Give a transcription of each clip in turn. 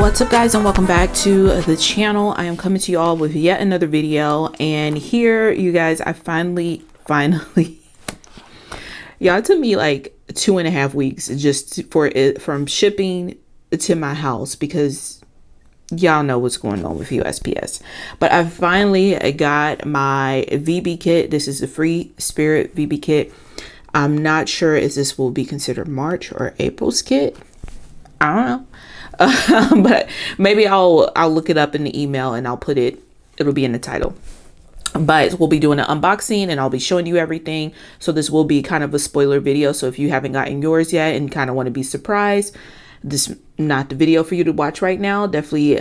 What's up, guys, and welcome back to the channel. I am coming to you all with yet another video, and here, you guys, I finally y'all, it took me like 2.5 weeks just for it from shipping to my house because y'all know what's going on with USPS. But I finally got my VB kit. This is the Free Spirit VB kit. I'm not sure if this will be considered March or April's kit. I don't know. But maybe I'll look it up in the email and I'll put it'll be in the title. But we'll be doing an unboxing and I'll be showing you everything. So this will be kind of a spoiler video. So if you haven't gotten yours yet and kind of want to be surprised, this is not the video for you to watch right now. Definitely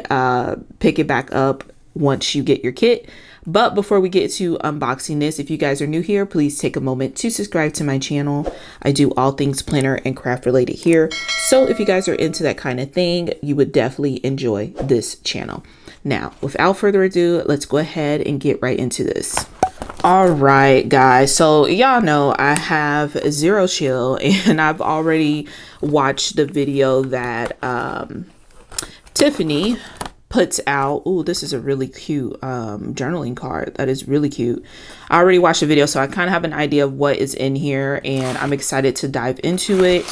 pick it back up once you get your kit. But before we get to unboxing this, if you guys are new here, please take a moment to subscribe to my channel. I do all things planner and craft related here. So if you guys are into that kind of thing, you would definitely enjoy this channel. Now, without further ado, let's go ahead and get right into this. All right, guys. So y'all know I have zero chill and I've already watched the video that Tiffany puts out. Oh, this is a really cute journaling card. That is really cute. I already watched the video, so I kind of have an idea of what is in here and I'm excited to dive into it.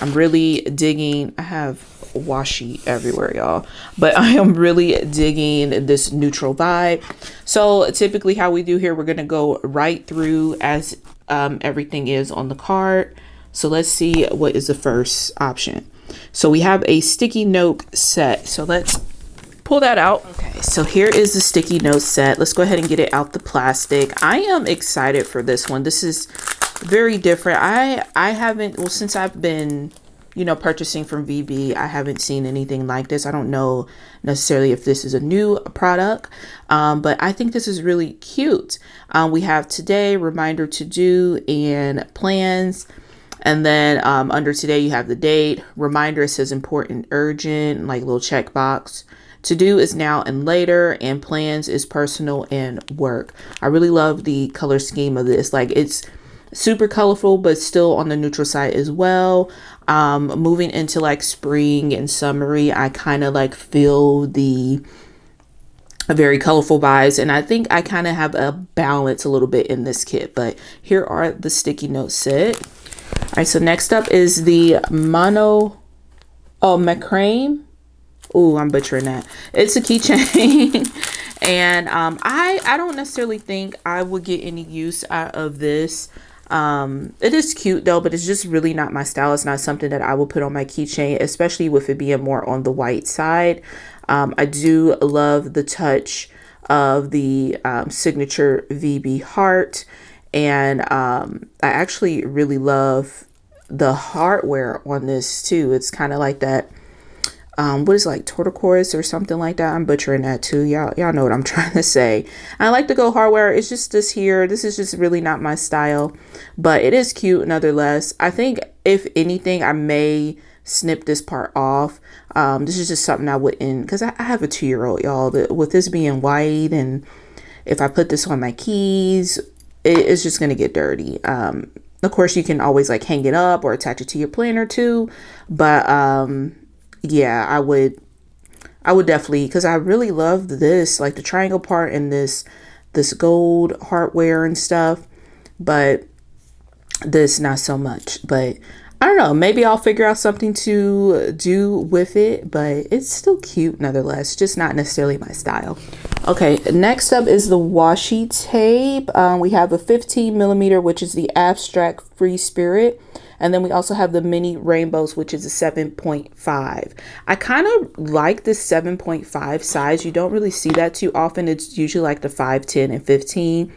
I'm really digging. I have washi everywhere, y'all, but I am really digging this neutral vibe. So typically how we do here, we're going to go right through as everything is on the card. So let's see what is the first option. So we have a sticky note set. So let's pull that out. Okay, so here is the sticky note set. Let's go ahead and get it out the plastic. I am excited for this one. This is very different. I haven't, well, since I've been, you know, purchasing from VB, I haven't seen anything like this. I don't know necessarily if this is a new product, but I think this is really cute. We have today, reminder to do, and plans. And then under today, you have the date. Reminder, it says important, urgent, like little checkbox. To do is now and later, and plans is personal and work. I really love the color scheme of this. Like, it's super colorful, but still on the neutral side as well. Moving into like spring and summery, I kind of like feel the very colorful vibes, and I think I kind of have a balance a little bit in this kit. But here are the sticky note set. All right, so next up is the macrame. Oh, I'm butchering that. It's a keychain. And I don't necessarily think I would get any use out of this. It is cute though, but it's just really not my style. It's not something that I will put on my keychain, especially with it being more on the white side. I do love the touch of the signature VB heart. And I actually really love the hardware on this too. It's kind of like that. What is it, like turquoise or something like that? I'm butchering that too. Y'all know what I'm trying to say. I like to go hardware. It's just this here. This is just really not my style, but it is cute nonetheless. I think if anything, I may snip this part off. This is just something I wouldn't, because I have a 2-year-old, y'all. With this being white, and if I put this on my keys, it's just going to get dirty. Of course, you can always like hang it up or attach it to your planner too, but yeah, I would definitely, because I really love this, like the triangle part and this gold hardware and stuff, but this not so much. But I don't know, maybe I'll figure out something to do with it, but it's still cute nonetheless, just not necessarily my style. Okay, next up is the washi tape. We have a 15mm, which is the abstract free spirit. And then we also have the mini rainbows, which is a 7.5. I kind of like this 7.5 size. You don't really see that too often. It's usually like the 5, 10, and 15.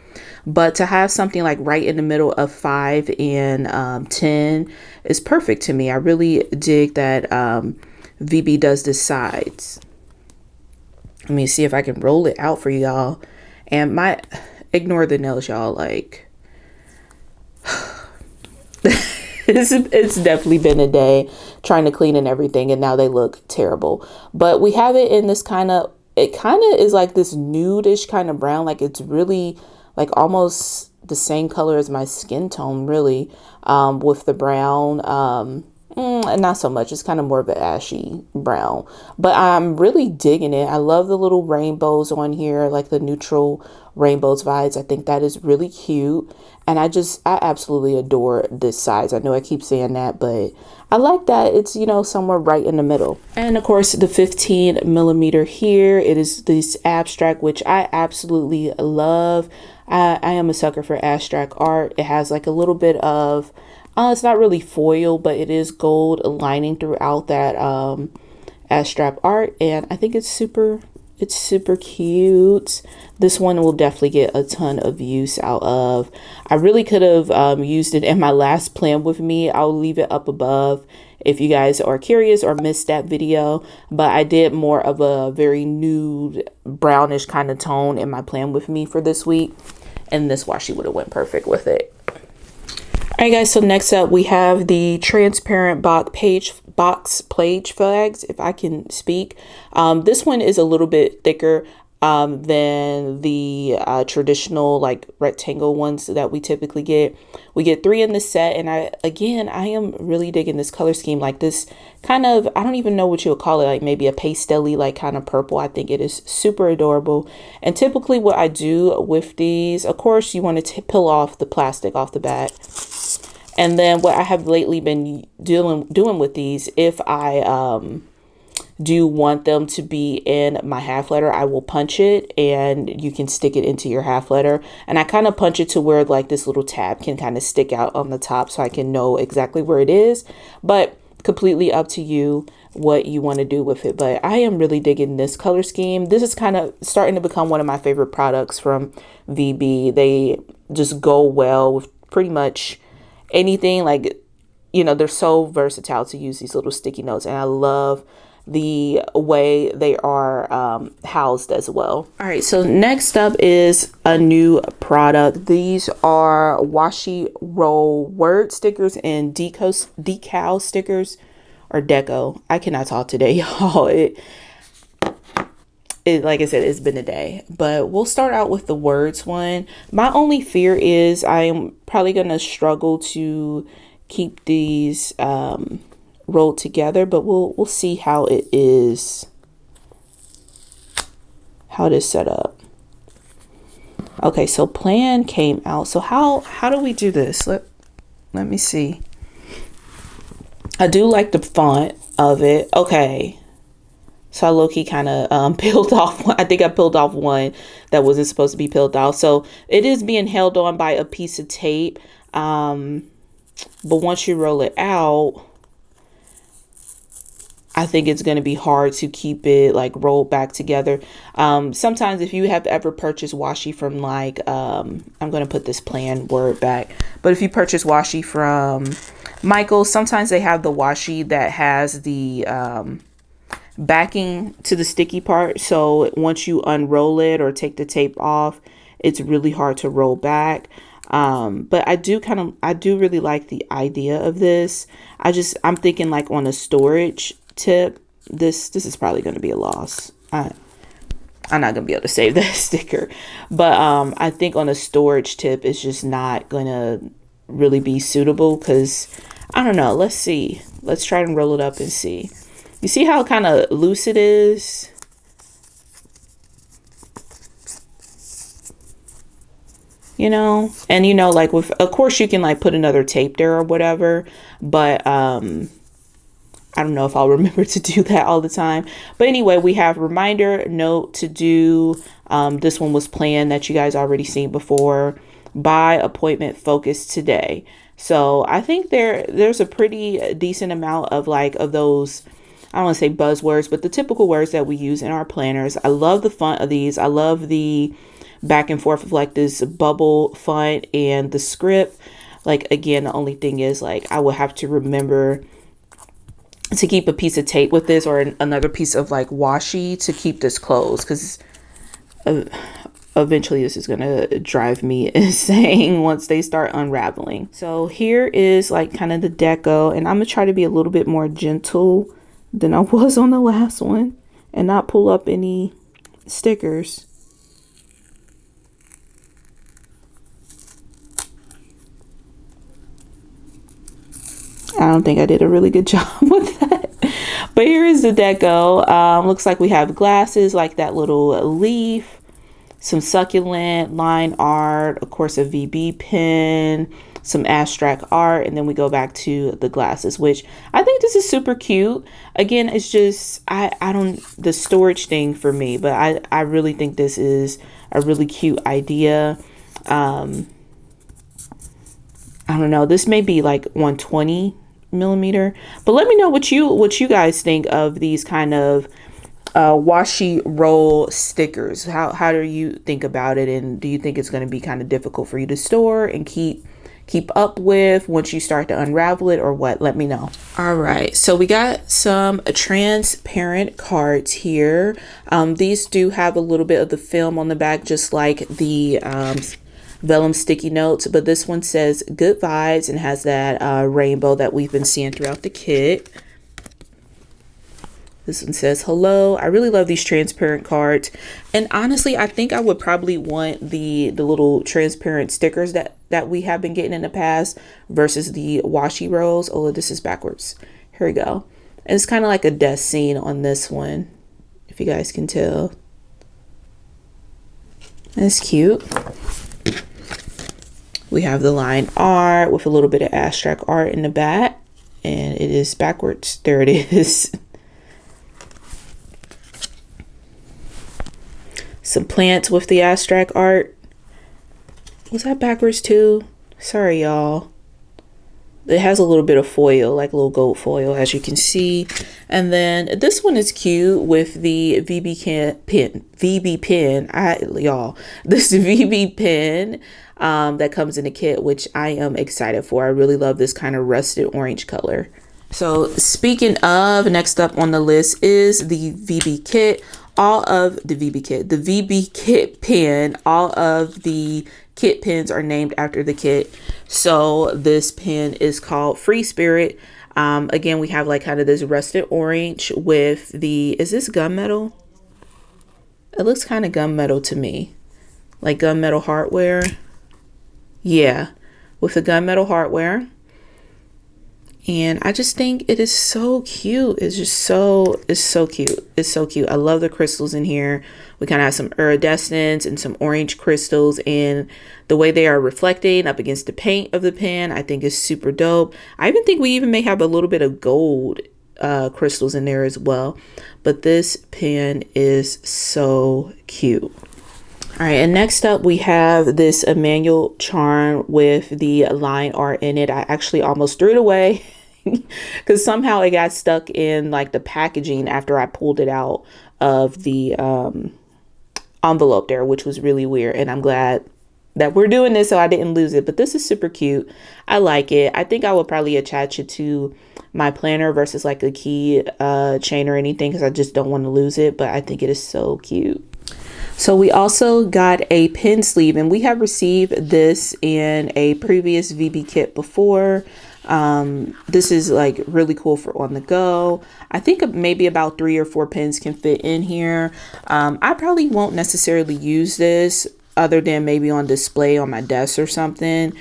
But to have something like right in the middle of 5 and 10 is perfect to me. I really dig that VB does this size. Let me see if I can roll it out for y'all. And ignore the nails, y'all. Like, it's definitely been a day trying to clean and everything, and now they look terrible. But we have it in this it kind of is like this nude-ish kind of brown. Like, it's really like almost the same color as my skin tone, really, with the brown Not so much. It's kind of more of an ashy brown, but I'm really digging it. I love the little rainbows on here, like the neutral rainbows vibes. I think that is really cute. And I absolutely adore this size. I know I keep saying that, but I like that it's, you know, somewhere right in the middle. And of course, the 15 millimeter here, it is this abstract, which I absolutely love. I am a sucker for abstract art. It has like a little bit of it's not really foil, but it is gold lining throughout that abstract art, and I think it's super cute. This one will definitely get a ton of use out of. I really could have used it in my last plan with me. I'll leave it up above if you guys are curious or missed that video, but I did more of a very nude brownish kind of tone in my plan with me for this week, and this washi would have went perfect with it. All right, guys, so next up we have the transparent box page flags, if I can speak. This one is a little bit thicker than the traditional like rectangle ones that we typically get. We get 3 in this set, and I am really digging this color scheme. Like this kind of, I don't even know what you'll call it, like maybe a pastel-y like kind of purple. I think it is super adorable. And typically what I do with these, of course you want to peel off the plastic off the back. And then what I have lately been doing with these, if I do want them to be in my half letter, I will punch it and you can stick it into your half letter. And I kind of punch it to where like this little tab can kind of stick out on the top so I can know exactly where it is. But completely up to you what you want to do with it. But I am really digging this color scheme. This is kind of starting to become one of my favorite products from VB. They just go well with pretty much anything. Like, you know, they're so versatile to use these little sticky notes, and I love the way they are housed as well. All right, so next up is a new product. These are washi roll word stickers and decal stickers, or deco. I cannot talk today, y'all. It, like I said, it's been a day, but we'll start out with the words one. My only fear is I am probably going to struggle to keep these rolled together, but we'll see how it is set up. Okay, so plan came out. So how do we do this? Let me see. I do like the font of it. Okay. So I low-key kind of peeled off one. I think I peeled off one that wasn't supposed to be peeled off. So it is being held on by a piece of tape. But once you roll it out, I think it's going to be hard to keep it like rolled back together. Sometimes if you have ever purchased washi from like, I'm going to put this plan word back. But if you purchase washi from Michael's, sometimes they have the washi that has the backing to the sticky part, so once you unroll it or take the tape off, it's really hard to roll back. But I do really like the idea of this. I'm thinking like on a storage tip, this is probably going to be a loss. I'm not gonna be able to save that sticker, but I think on a storage tip it's just not gonna really be suitable, because I don't know. Let's see, let's try and roll it up and see. You see how kind of loose it is? You know, and you know, like with, of course you can like put another tape there or whatever, but I don't know if I'll remember to do that all the time. But anyway, we have reminder note to do. This one was planned that you guys already seen before. By appointment focus today. So I think there's a pretty decent amount of like of those, I don't want to say buzzwords, but the typical words that we use in our planners. I love the font of these. I love the back and forth of like this bubble font and the script. Like, again, the only thing is like I will have to remember to keep a piece of tape with this, or another piece of like washi to keep this closed, because eventually this is going to drive me insane once they start unraveling. So here is like kind of the deco, and I'm going to try to be a little bit more gentle than I was on the last one and not pull up any stickers. I don't think I did a really good job with that. But here is the deco. Looks like we have glasses like that little leaf, some succulent line art, of course a VB pen, some abstract art, and then we go back to the glasses, which I think this is super cute. Again, it's just I don't, the storage thing for me, but I really think this is a really cute idea. I don't know, this may be like 120 millimeter, but let me know what you guys think of these kind of washi roll stickers. How do you think about it, and do you think it's going to be kind of difficult for you to store and keep up with once you start to unravel it, or what? Let me know. All right, so we got some transparent cards here. These do have a little bit of the film on the back, just like the vellum sticky notes, but this one says good vibes and has that rainbow that we've been seeing throughout the kit. This one says hello. I really love these transparent cards, and honestly I think I would probably want the little transparent stickers that we have been getting in the past versus the washi rolls. Oh, this is backwards. Here we go. And it's kind of like a death scene on this one, if you guys can tell. That's cute. We have the line art with a little bit of abstract art in the back, and it is backwards. There it is. Some plants with the abstract art. Was that backwards too? Sorry, y'all. It has a little bit of foil, like a little gold foil, as you can see. And then this one is cute with the VB pen. Y'all, this VB pen that comes in the kit, which I am excited for. I really love this kind of rusted orange color. So speaking of, next up on the list is the VB kit. The VB kit pen. All of the kit pens are named after the kit. So this pen is called Free Spirit. Again, we have like kind of this rusted orange with the, is this gunmetal? It looks kind of gunmetal to me, like gunmetal hardware. Yeah, with the gunmetal hardware. And I just think it is so cute. It's so cute. It's so cute. I love the crystals in here. We kind of have some iridescence and some orange crystals, and the way they are reflecting up against the paint of the pen, I think is super dope. I even think we even may have a little bit of gold crystals in there as well. But this pen is so cute. All right, and next up we have this Emmanuel Charm with the line art in it. I actually almost threw it away because somehow it got stuck in like the packaging after I pulled it out of the envelope there, which was really weird. And I'm glad that we're doing this so I didn't lose it. But this is super cute. I like it. I think I would probably attach it to my planner versus like a key chain or anything, because I just don't want to lose it. But I think it is so cute. So we also got a pen sleeve, and we have received this in a previous VB kit before. This is like really cool for on the go. I think maybe about 3 or 4 pens can fit in here. I probably won't necessarily use this other than maybe on display on my desk or something,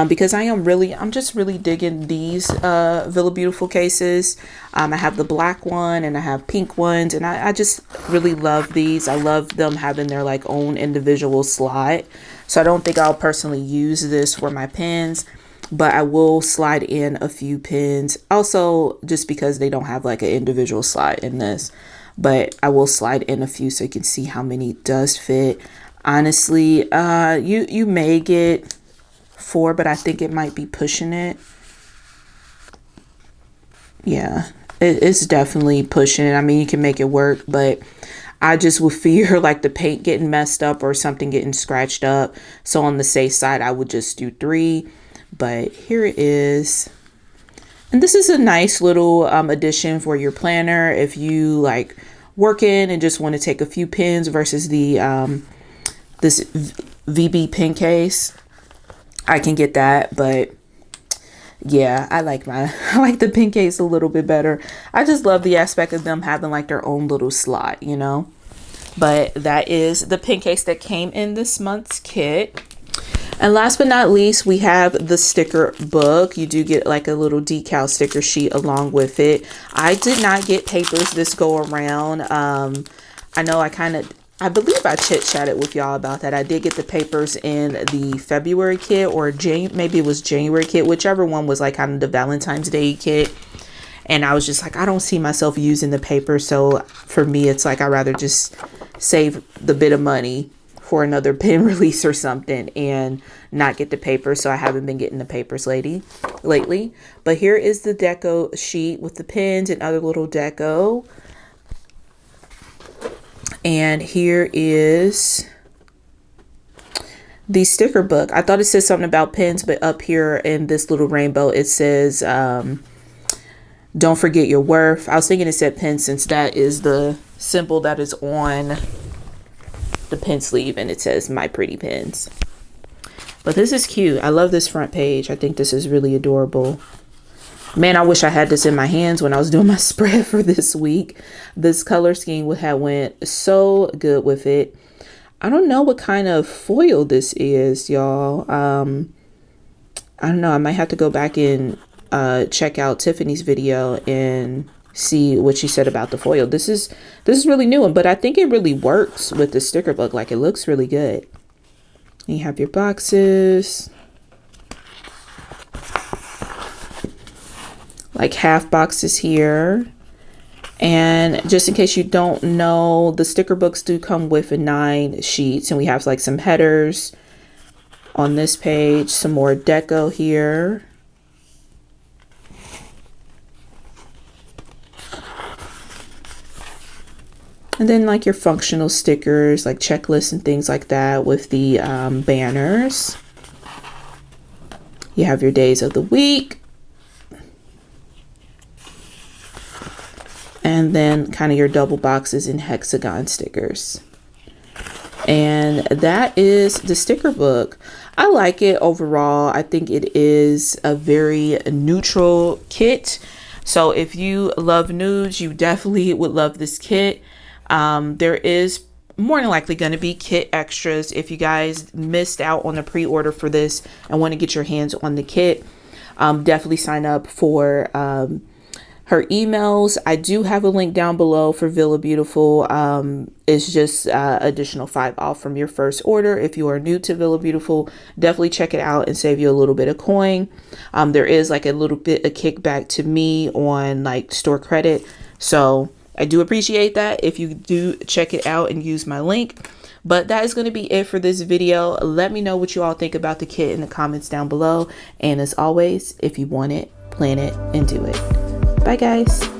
because I'm just really digging these Villabeautifful cases. I have the black one and I have pink ones, and I just really love these. I love them having their like own individual slot. So I don't think I'll personally use this for my pens, but I will slide in a few pens also, just because they don't have like an individual slot in this. But I will slide in a few so you can see how many does fit. Honestly, you may get 4, but I think it might be pushing it. Yeah, it's definitely pushing it. I mean, you can make it work, but I just would fear like the paint getting messed up or something getting scratched up. So on the safe side, I would just do 3. But here it is. And this is a nice little addition for your planner if you like working and just want to take a few pens versus the this VB pen case. I can get that, but yeah, I like the pen case a little bit better. I just love the aspect of them having like their own little slot, you know. But that is the pen case that came in this month's kit. And last but not least, we have the sticker book. You do get like a little decal sticker sheet along with it. I did not get papers this go around. I know I believe I chit chatted with y'all about that. I did get the papers in the February kit, or maybe it was January kit, whichever one was like kind of the Valentine's Day kit. And I was just like, I don't see myself using the paper. So for me, it's like, I'd rather just save the bit of money for another pin release or something and not get the paper. So I haven't been getting the papers lately. But here is the deco sheet with the pins and other little deco. And here is the sticker book. I thought it said something about pins, but up here in this little rainbow, it says, don't forget your worth. I was thinking it said pin since that is the symbol that is on the pin sleeve, and it says my pretty pins. But this is cute. I love this front page. I think this is really adorable. Man, I wish I had this in my hands when I was doing my spread for this week. This color scheme would have went so good with it. I don't know what kind of foil this is, y'all. I don't know. I might have to go back and check out Tiffany's video and see what she said about the foil. This is really new, but I think it really works with the sticker book. Like, it looks really good. And you have your boxes, like half boxes here. And just in case you don't know, the sticker books do come with 9 sheets, and we have like some headers on this page, some more deco here. And then like your functional stickers, like checklists and things like that with the banners. You have your days of the week. And then kind of your double boxes and hexagon stickers. And that is the sticker book. I like it overall. I think it is a very neutral kit. So if you love nudes, you definitely would love this kit. There is more than likely going to be kit extras. If you guys missed out on the pre-order for this and want to get your hands on the kit, definitely sign up for her emails. I do have a link down below for Villabeautifful. It's just additional 5 off from your first order. If you are new to Villabeautifful, definitely check it out and save you a little bit of coin. There is like a little bit of kickback to me on like store credit. So I do appreciate that if you do check it out and use my link. But that is going to be it for this video. Let me know what you all think about the kit in the comments down below. And as always, if you want it, plan it and do it. Bye guys.